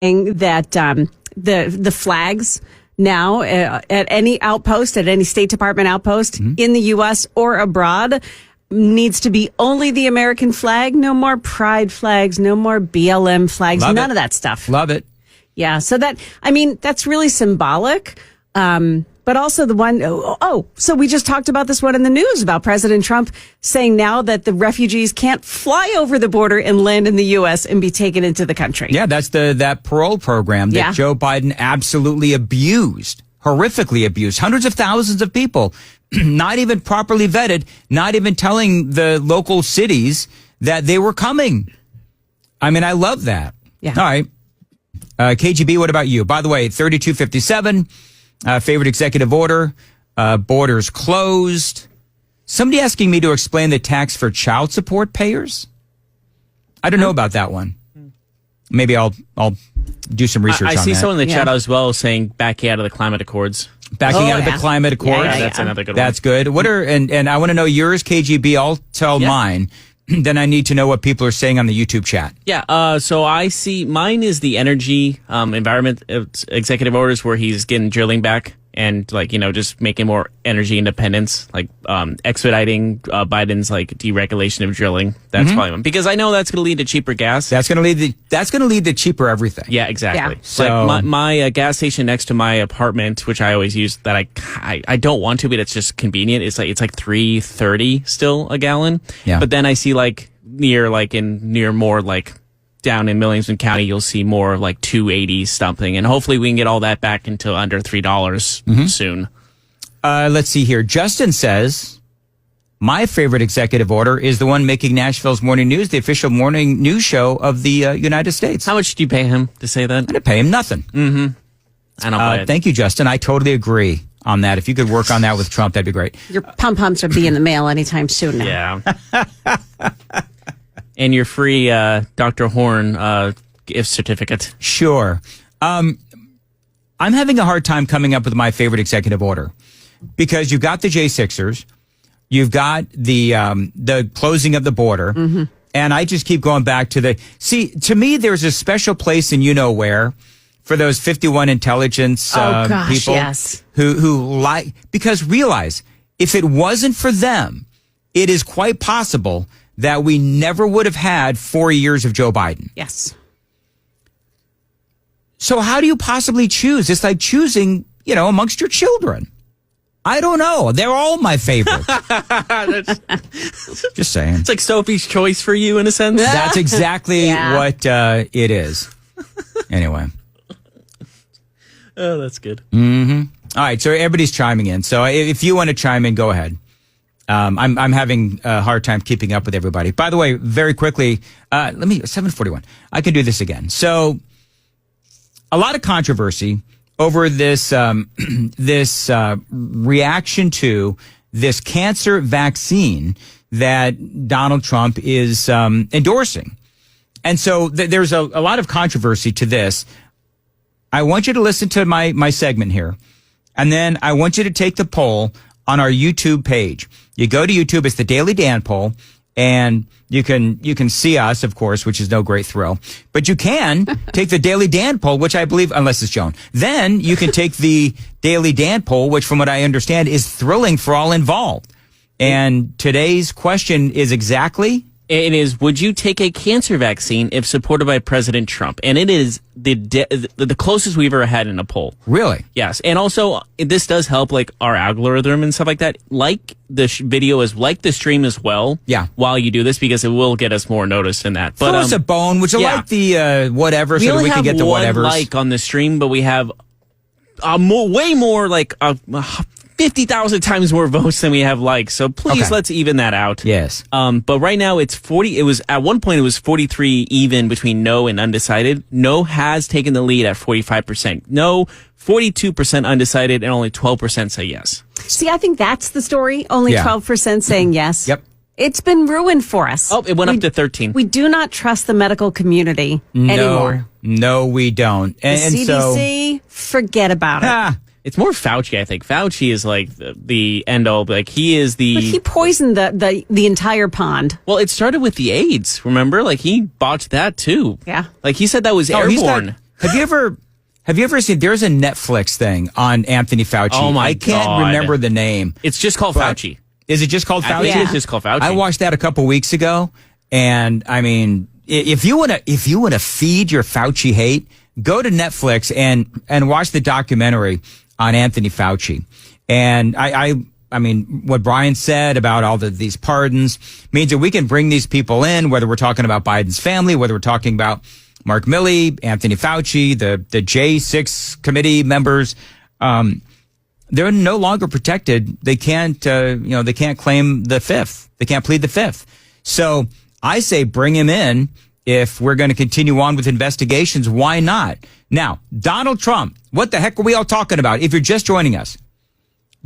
that the flags now at any outpost, at any State Department outpost in the U.S. or abroad needs to be only the American flag. No more pride flags, no more BLM flags, none of that stuff. Love it. Yeah, so that's really symbolic. But also the one, so we just talked about this one in the news about President Trump saying now that the refugees can't fly over the border and land in the U.S. and be taken into the country. Yeah, that's that parole program that Joe Biden absolutely abused, horrifically abused. Hundreds of thousands of people, not even properly vetted, not even telling the local cities that they were coming. I mean, I love that. Yeah. All right. KGB, what about you? By the way, 3257. Favorite executive order, borders closed. Somebody asking me to explain the tax for child support payers. I don't know about that one. Maybe I'll do some research on that. I see someone in the chat as well saying backing out of the climate accords. Backing out of the climate accords. Yeah, that's another good one. That's good. What are and I want to know yours, KGB. I'll tell mine. Then I need to know what people are saying on the YouTube chat. Yeah, so I see mine is the energy environment executive orders where he's getting drilling back and just making more energy independence, like expediting Biden's deregulation of drilling. That's probably one because I know that's going to lead to cheaper gas. That's going to lead to cheaper everything. Yeah, exactly. Yeah. So my gas station next to my apartment, which I always use, that I don't want to, but it's just convenient. It's like $3.30 still a gallon. Yeah. But then I see near more down in Williamson County, you'll see more like $2.80 something, and hopefully we can get all that back into under $3 soon. Let's see here. Justin says, my favorite executive order is the one making Nashville's morning news, the official morning news show of the United States. How much do you pay him to say that? I didn't pay him nothing. I don't buy it. Thank you, Justin. I totally agree on that. If you could work on that with Trump, that'd be great. Your pom-poms will be in the mail anytime soon now. Yeah. And your free Dr. Horn gift certificate. Sure. I'm having a hard time coming up with my favorite executive order because you've got the J6ers, you've got the closing of the border, and I just keep going back to to me, there's a special place in you-know-where for those 51 intelligence people who like, because realize, if it wasn't for them, it is quite possible that we never would have had 4 years of Joe Biden. Yes. So how do you possibly choose? It's like choosing, amongst your children. I don't know. They're all my favorite. Just saying. It's like Sophie's Choice for you in a sense. That's exactly what it is. Anyway. Oh, that's good. All right. So everybody's chiming in. So if you want to chime in, go ahead. I'm having a hard time keeping up with everybody. By the way, very quickly, 7:41. I can do this again. So, a lot of controversy over this reaction to this cancer vaccine that Donald Trump is endorsing, and so there's a lot of controversy to this. I want you to listen to my segment here, and then I want you to take the poll on our YouTube page. You go to YouTube, it's the Daily Dan poll, and you can see us, of course, which is no great thrill. But you can take the Daily Dan poll, which I believe, unless it's Joan, then you can take the Daily Dan poll, which from what I understand is thrilling for all involved. And today's question is exactly... It is, would you take a cancer vaccine if supported by President Trump? And it is the closest we've ever had in a poll. Really? Yes. And also, this does help our algorithm and stuff like that. Like the video like the stream as well. Yeah. While you do this, because it will get us more notice in that. But, throw us a bone. Would you like the whatever so that we can get the whatevers? We only have one on the stream, but we have way more 50,000 times more votes than we have likes. So please, let's even that out. Yes. But right now it's 40. It was at one point it was 43 even between no and undecided. No has taken the lead at 45%. No, 42% undecided, and only 12% say yes. See, I think that's the story. Only 12% saying yes. Yep. It's been ruined for us. Oh, it went up to 13. We do not trust the medical community anymore. No, we don't. And the CDC, forget about it. It's more Fauci, I think. Fauci is the end all. He is the. But he poisoned the entire pond. Well, it started with the AIDS. Remember, he botched that too. Yeah. He said that was airborne. Have you ever seen, there's a Netflix thing on Anthony Fauci. Oh my I can't God. remember the name. It's just called Fauci. Is it just called Fauci? I think it's just called Fauci. I watched that a couple weeks ago, and I mean, if you want to feed your Fauci hate, go to Netflix and watch the documentary on Anthony Fauci. And I mean, what Brian said about all these pardons means that we can bring these people in, whether we're talking about Biden's family, whether we're talking about Mark Milley, Anthony Fauci, the J6 committee members. They're no longer protected. They can't, they can't claim the fifth. They can't plead the fifth. So I say bring him in. If we're going to continue on with investigations, why not? Now, Donald Trump, what the heck are we all talking about? If you're just joining us,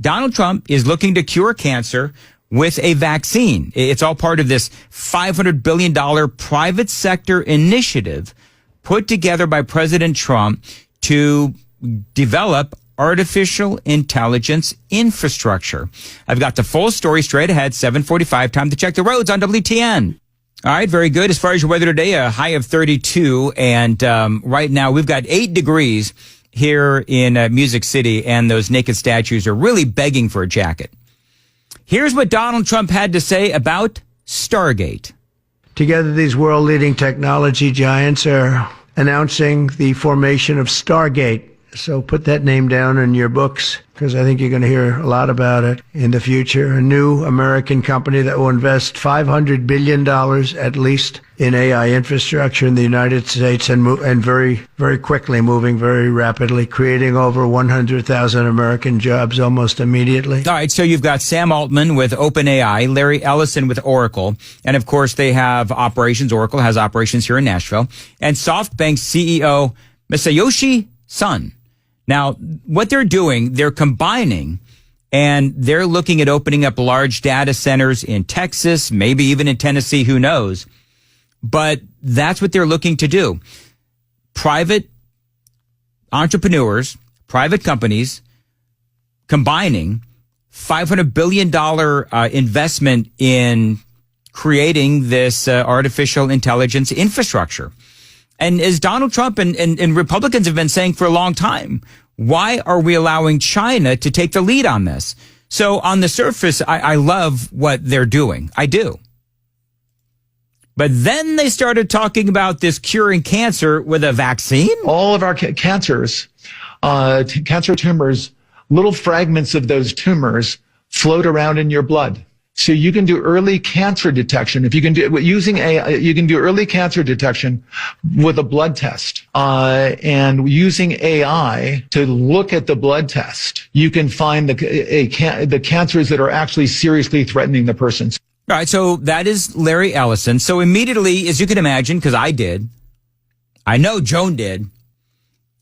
Donald Trump is looking to cure cancer with a vaccine. It's all part of this $500 billion private sector initiative put together by President Trump to develop artificial intelligence infrastructure. I've got the full story straight ahead, 7:45, time to check the roads on WTN. All right, very good. As far as your weather today, a high of 32, and right now we've got 8 degrees here in Music City, and those naked statues are really begging for a jacket. Here's what Donald Trump had to say about Stargate. Together, these world-leading technology giants are announcing the formation of Stargate. So put that name down in your books, because I think you're going to hear a lot about it in the future. A new American company that will invest $500 billion at least in AI infrastructure in the United States, and very, very quickly, moving very rapidly, creating over 100,000 American jobs almost immediately. All right, so you've got Sam Altman with OpenAI, Larry Ellison with Oracle, and of course they have operations. Oracle has operations here in Nashville, and SoftBank CEO Masayoshi Son. Now, what they're doing, they're combining, and they're looking at opening up large data centers in Texas, maybe even in Tennessee, who knows? But that's what they're looking to do. Private entrepreneurs, private companies, combining $500 billion investment in creating this artificial intelligence infrastructure. And as Donald Trump and Republicans have been saying for a long time, why are we allowing China to take the lead on this? So on the surface, I love what they're doing. I do. But then they started talking about this curing cancer with a vaccine. All of our cancers, cancer tumors, little fragments of those tumors float around in your blood. So you can do early cancer detection. If you can do using AI, you can do early cancer detection with a blood test. And using AI to look at the blood test, you can find the cancers that are actually seriously threatening the person. All right, so that is Larry Ellison. So immediately, as you can imagine, because I know Joan did,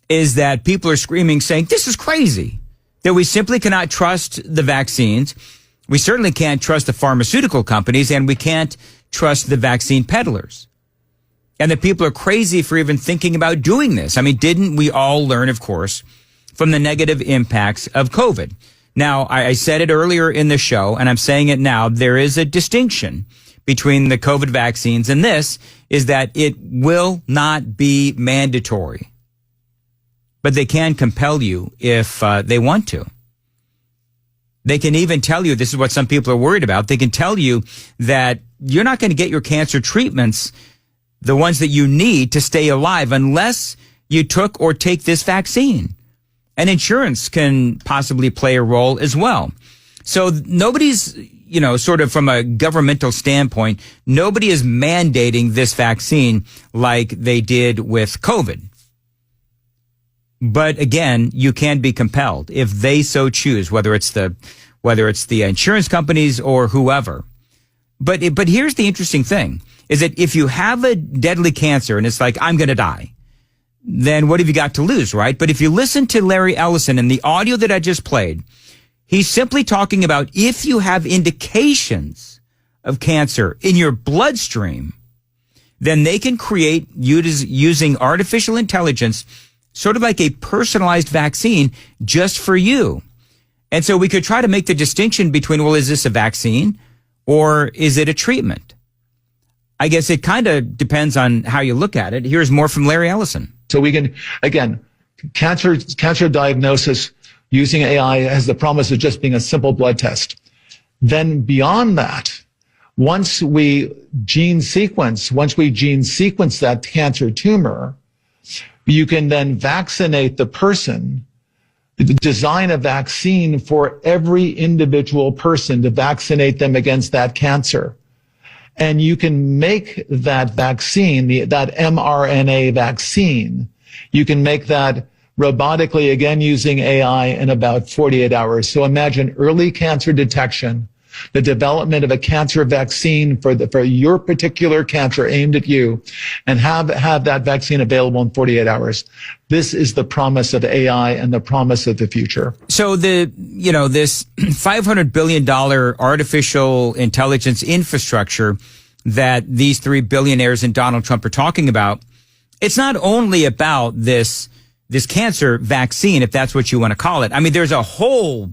is that people are screaming, saying, this is crazy, that we simply cannot trust the vaccines. We certainly can't trust the pharmaceutical companies, and we can't trust the vaccine peddlers. And that people are crazy for even thinking about doing this. I mean, didn't we all learn, of course, from the negative impacts of COVID? Now, I said it earlier in the show, and I'm saying it now. There is a distinction between the COVID vaccines and this, is that it will not be mandatory. But they can compel you if they want to. They can even tell you, this is what some people are worried about, they can tell you that you're not going to get your cancer treatments, the ones that you need to stay alive, unless you took or take this vaccine. And insurance can possibly play a role as well. So nobody's, sort of from a governmental standpoint, nobody is mandating this vaccine like they did with COVID. But again, you can be compelled if they so choose, whether it's the insurance companies or whoever. But here's the interesting thing, is that if you have a deadly cancer and it's like, I'm going to die, then what have you got to lose, right? But if you listen to Larry Ellison in the audio that I just played, he's simply talking about if you have indications of cancer in your bloodstream, then they can create, using artificial intelligence, sort of like a personalized vaccine just for you. And so we could try to make the distinction between, well, is this a vaccine or is it a treatment? I guess it kind of depends on how you look at it. Here's more from Larry Ellison. So we can, again, cancer diagnosis using AI has the promise of just being a simple blood test. Then beyond that, once we gene sequence that cancer tumor, you can then vaccinate the person, design a vaccine for every individual person to vaccinate them against that cancer. And you can make that vaccine, that mRNA vaccine, you can make that robotically, again, using AI in about 48 hours. So imagine early cancer detection, the development of a cancer vaccine for your particular cancer aimed at you, and have that vaccine available in 48 hours. This is the promise of AI and the promise of the future. So this $500 billion artificial intelligence infrastructure that these three billionaires and Donald Trump are talking about, it's not only about this cancer vaccine, if that's what you want to call it. I mean, there's a whole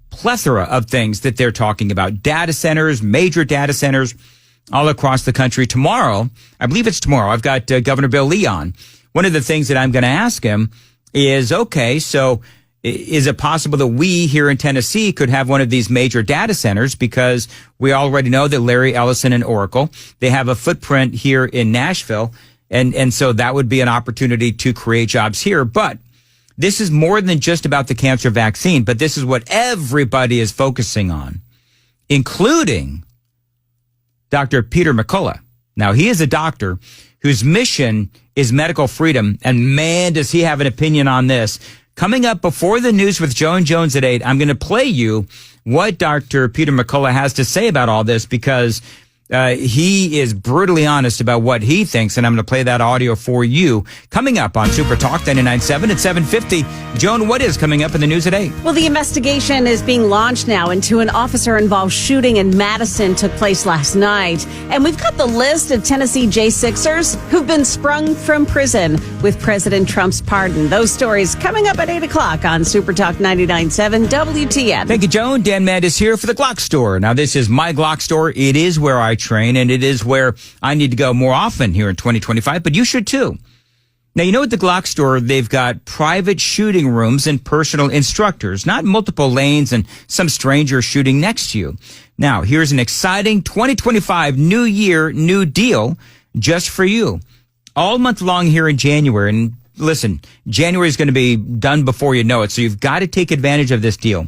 plethora of things that they're talking about. Data centers, major data centers all across the country. Tomorrow, I believe it's tomorrow, I've got Governor Bill Lee on. One of the things that I'm going to ask him is, okay, so is it possible that we here in Tennessee could have one of these major data centers? Because we already know that Larry Ellison and Oracle, they have a footprint here in Nashville. And so that would be an opportunity to create jobs here. But this is more than just about the cancer vaccine, but this is what everybody is focusing on, including Dr. Peter McCullough. Now, he is a doctor whose mission is medical freedom, and man, does he have an opinion on this. Coming up before the news with Joe and Jones at 8, I'm going to play you what Dr. Peter McCullough has to say about all this, because he is brutally honest about what he thinks, and I'm going to play that audio for you. Coming up on Super Talk 99.7 at 7:50. Joan, what is coming up in the news today? Well, the investigation is being launched now into an officer-involved shooting in Madison took place last night. And we've got the list of Tennessee J6ers who've been sprung from prison with President Trump's pardon. Those stories coming up at 8 o'clock on Super Talk 99.7 WTN. Thank you, Joan. Dan Mandis here for the Glock Store. Now, this is my Glock Store. It is where I train, and it is where I need to go more often here in 2025, but you should too. Now, you know, at the Glock Store, they've got private shooting rooms and personal instructors, not multiple lanes and some stranger shooting next to you. Now, here's an exciting 2025 New Year, New Deal just for you. All month long here in January, and listen, January is going to be done before you know it, so you've got to take advantage of this deal.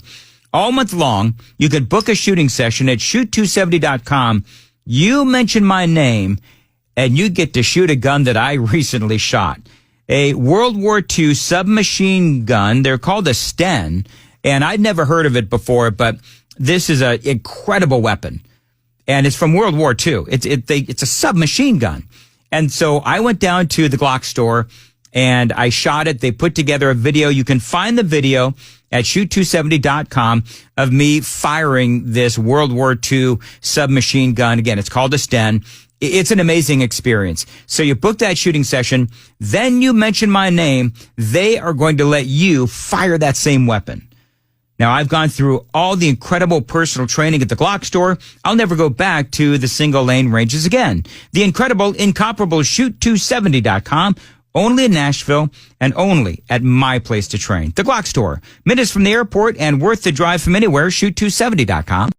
All month long, you could book a shooting session at shoot270.com. You mention my name, and you get to shoot a gun that I recently shot. A World War II submachine gun. They're called a Sten, and I'd never heard of it before, but this is an incredible weapon. And it's from World War II. It's a submachine gun. And so I went down to the Glock Store, and I shot it. They put together a video. You can find the video at shoot270.com of me firing this World War II submachine gun. Again, it's called a Sten. It's an amazing experience. So you book that shooting session, then you mention my name. They are going to let you fire that same weapon. Now, I've gone through all the incredible personal training at the Glock Store. I'll never go back to the single lane ranges again. The incredible, incomparable shoot270.com. Only in Nashville and only at my place to train. The Glock Store. Minutes from the airport and worth the drive from anywhere. Shoot270.com.